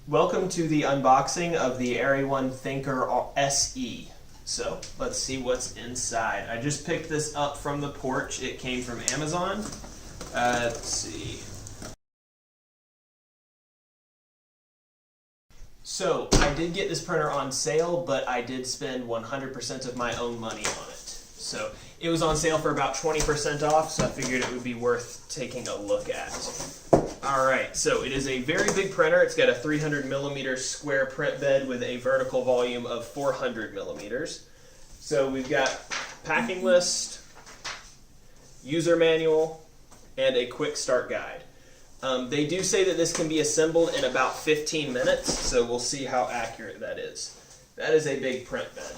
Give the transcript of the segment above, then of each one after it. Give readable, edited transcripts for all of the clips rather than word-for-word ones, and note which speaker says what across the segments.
Speaker 1: Welcome to the unboxing of the Eryone Thinker SE. So let's see what's inside. I just picked this up from the porch. It came from Amazon. Let's see. So I did get this printer on sale, but I did spend 100% of my own money on it. So it was on sale for about 20% off, so I figured it would be worth taking a look at. Alright, so it is a very big printer. It's got a 300mm square print bed with a vertical volume of 400mm. So we've got packing list, user manual, and a quick start guide. They do say that this can be assembled in about 15 minutes, so we'll see how accurate that is. That is a big print bed,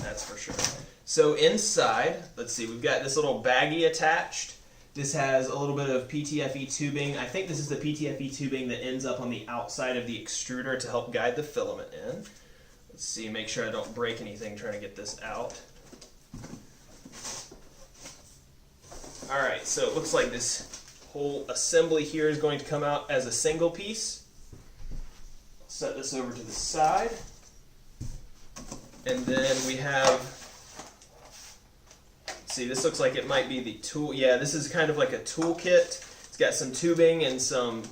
Speaker 1: that's for sure. So inside, let's see, we've got this little baggie attached. This has a little bit of PTFE tubing. I think this is the PTFE tubing that ends up on the outside of the extruder to help guide the filament in. Let's see, make sure I don't break anything trying to get this out. Alright, so it looks like this whole assembly here is going to come out as a single piece. Set this over to the side. And then we have, see, this looks like it might be the tool. Yeah, this is kind of like a tool kit. It's got some tubing and some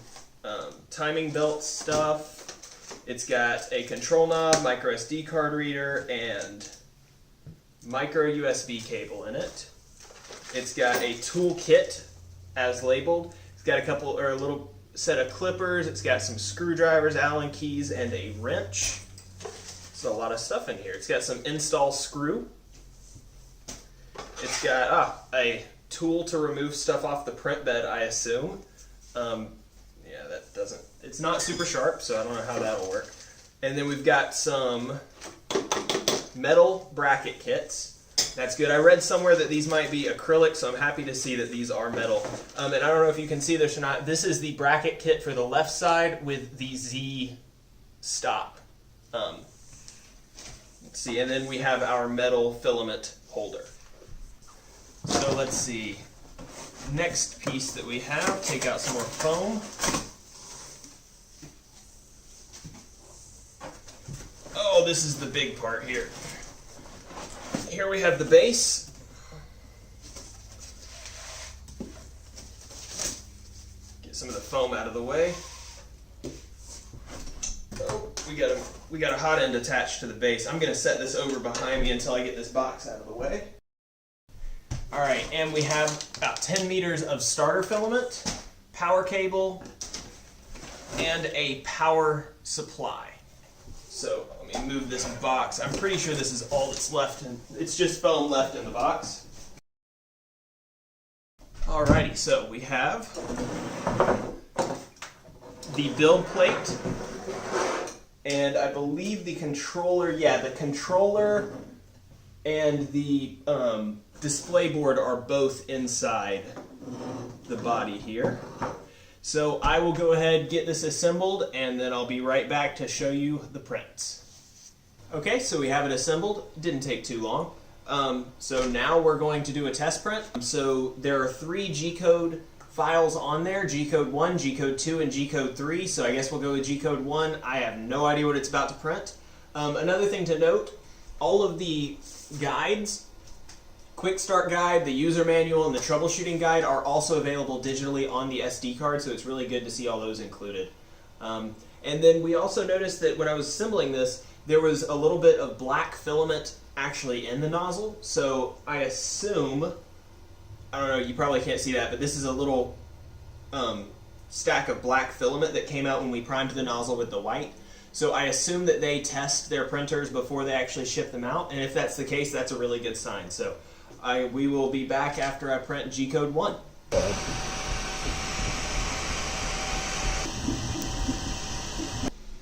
Speaker 1: timing belt stuff. It's got a control knob, micro SD card reader, and micro USB cable in it. It's got a tool kit as labeled. It's got a little set of clippers. It's got some screwdrivers, Allen keys, and a wrench. So a lot of stuff in here. It's got some install screw. It's got a tool to remove stuff off the print bed, I assume. Yeah, that doesn't, it's not super sharp, so I don't know how that'll work. And then we've got some metal bracket kits. That's good. I read somewhere that these might be acrylic, so I'm happy to see that these are metal. And I don't know if you can see this or not. This is the bracket kit for the left side with the Z stop. Let's see, and then we have our metal filament holder. So let's see. Next piece that we have, take out some more foam. Oh, this is the big part here. Here we have the base. Get some of the foam out of the way. Oh, we got a hot end attached to the base. I'm going to set this over behind me until I get this box out of the way. Alright, and we have about 10 meters of starter filament, power cable, and a power supply. So let me move this box. I'm pretty sure this is all that's left, and it's just foam left in the box. Alrighty, so we have the build plate, and I believe the controller, yeah, the controller and the display board are both inside the body here. So I will go ahead, get this assembled, and then I'll be right back to show you the prints. Okay, so we have it assembled. It didn't take too long. So now we're going to do a test print. So there are 3 G-code files on there, G-code 1, G-code 2, and G-code 3. So I guess we'll go with G-code 1. I have no idea what it's about to print. Another thing to note, all of the guides, quick start guide, the user manual, and the troubleshooting guide are also available digitally on the SD card, so it's really good to see all those included. And then we also noticed that when I was assembling this, there was a little bit of black filament actually in the nozzle, so I assume, I don't know, you probably can't see that, but this is a little stack of black filament that came out when we primed the nozzle with the white. So I assume that they test their printers before they actually ship them out, and if that's the case, that's a really good sign. So we will be back after I print G-code 1.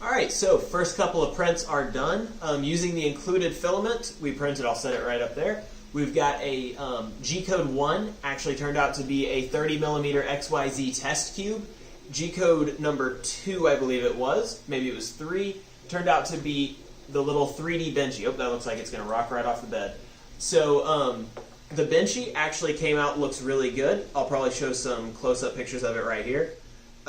Speaker 1: Alright, so first couple of prints are done. Using the included filament, we printed, I'll set it right up there. We've got a G-code 1, actually turned out to be a 30mm XYZ test cube. G-code number 2, I believe it was, maybe it was 3, turned out to be the little 3D Benchy. Oh, that looks like it's going to rock right off the bed. So the Benchy actually came out, looks really good. I'll probably show some close-up pictures of it right here.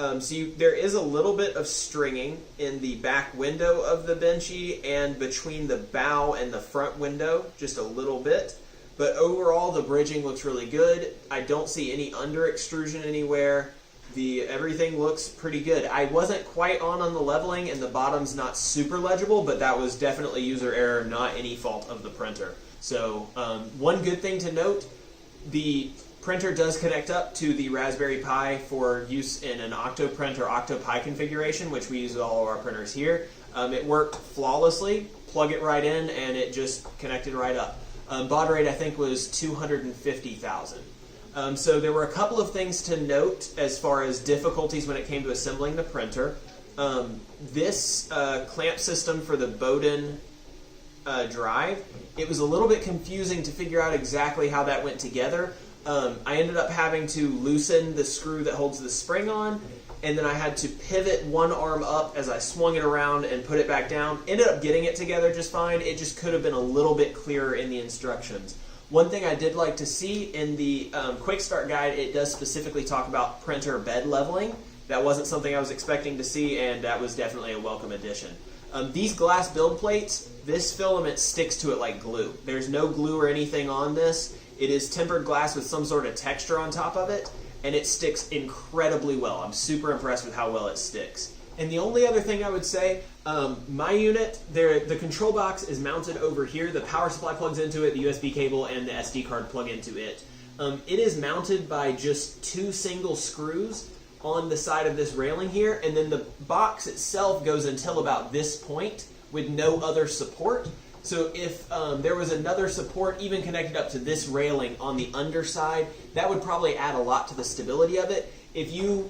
Speaker 1: There is a little bit of stringing in the back window of the Benchy and between the bow and the front window, just a little bit. But overall, the bridging looks really good. I don't see any under extrusion anywhere. Everything looks pretty good. I wasn't quite on the leveling, and the bottom's not super legible, but that was definitely user error, not any fault of the printer. So one good thing to note, the printer does connect up to the Raspberry Pi for use in an Octoprint or OctoPi configuration, which we use with all of our printers here. It worked flawlessly. Plug it right in, and it just connected right up. Baud rate, I think, was 250,000. So there were a couple of things to note as far as difficulties when it came to assembling the printer. This clamp system for the Bowden drive, it was a little bit confusing to figure out exactly how that went together. I ended up having to loosen the screw that holds the spring on, and then I had to pivot one arm up as I swung it around and put it back down. Ended up getting it together just fine. It just could have been a little bit clearer in the instructions. One thing I did like to see in the quick start guide, it does specifically talk about printer bed leveling. That wasn't something I was expecting to see, and that was definitely a welcome addition. These glass build plates, this filament sticks to it like glue. There's no glue or anything on this. It is tempered glass with some sort of texture on top of it, and it sticks incredibly well. I'm super impressed with how well it sticks. And the only other thing I would say, my unit, the control box is mounted over here. The power supply plugs into it, the USB cable and the SD card plug into it. It is mounted by just 2 single screws on the side of this railing here, and then the box itself goes until about this point with no other support. So if there was another support even connected up to this railing on the underside, that would probably add a lot to the stability of it. If you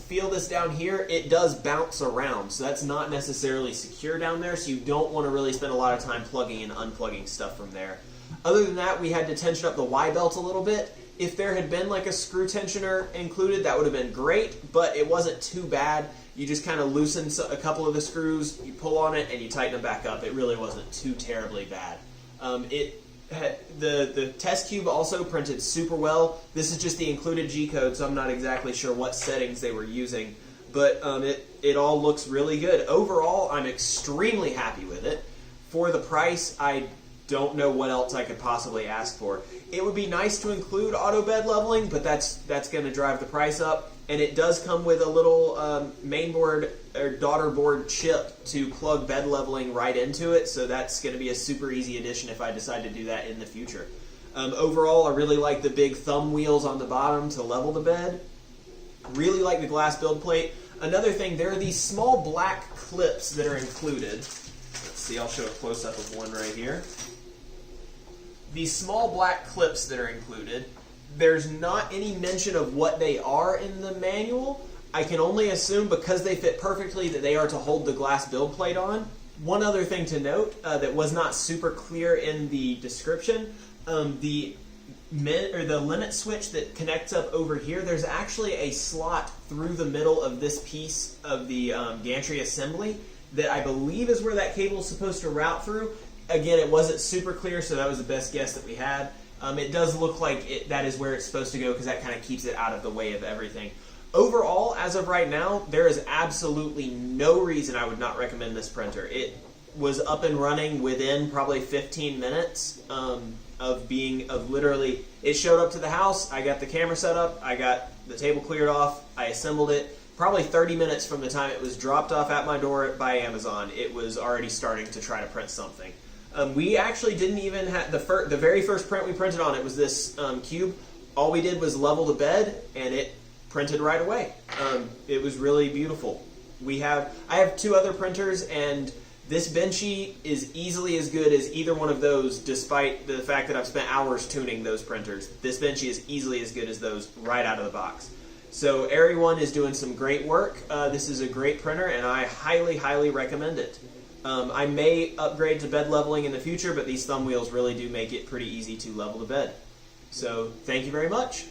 Speaker 1: feel this down here, it does bounce around, so that's not necessarily secure down there, so you don't want to really spend a lot of time plugging and unplugging stuff from there. Other than that, we had to tension up the Y-belt a little bit. If there had been a screw tensioner included, that would have been great, but it wasn't too bad. You just kind of loosen a couple of the screws, you pull on it, and you tighten them back up. It really wasn't too terribly bad. The test cube also printed super well. This is just the included G-code, so I'm not exactly sure what settings they were using, but it all looks really good. Overall, I'm extremely happy with it. For the price, I don't know what else I could possibly ask for. It would be nice to include auto bed leveling, but that's going to drive the price up. And it does come with a little mainboard or daughter board chip to plug bed leveling right into it, so that's going to be a super easy addition if I decide to do that in the future. Overall, I really like the big thumb wheels on the bottom to level the bed. Really like the glass build plate. Another thing, there are these small black clips that are included. Let's see, I'll show a close-up of one right here. These small black clips that are included, there's not any mention of what they are in the manual. I can only assume because they fit perfectly that they are to hold the glass build plate on. One other thing to note that was not super clear in the description, the limit switch that connects up over here, there's actually a slot through the middle of this piece of the gantry assembly that I believe is where that cable is supposed to route through. Again, it wasn't super clear, so that was the best guess that we had. It does look like that is where it's supposed to go because that kind of keeps it out of the way of everything. Overall, as of right now, there is absolutely no reason I would not recommend this printer. It was up and running within probably 15 minutes of literally, it showed up to the house, I got the camera set up, I got the table cleared off, I assembled it. Probably 30 minutes from the time it was dropped off at my door by Amazon, it was already starting to try to print something. We actually didn't even have, the very first print we printed on it was this cube. All we did was level the bed, and it printed right away. It was really beautiful. I have 2 other printers, and this Benchy is easily as good as either one of those, despite the fact that I've spent hours tuning those printers. This Benchy is easily as good as those right out of the box. So Eryone is doing some great work. This is a great printer, and I highly, highly recommend it. I may upgrade to bed leveling in the future, but these thumb wheels really do make it pretty easy to level the bed. So thank you very much.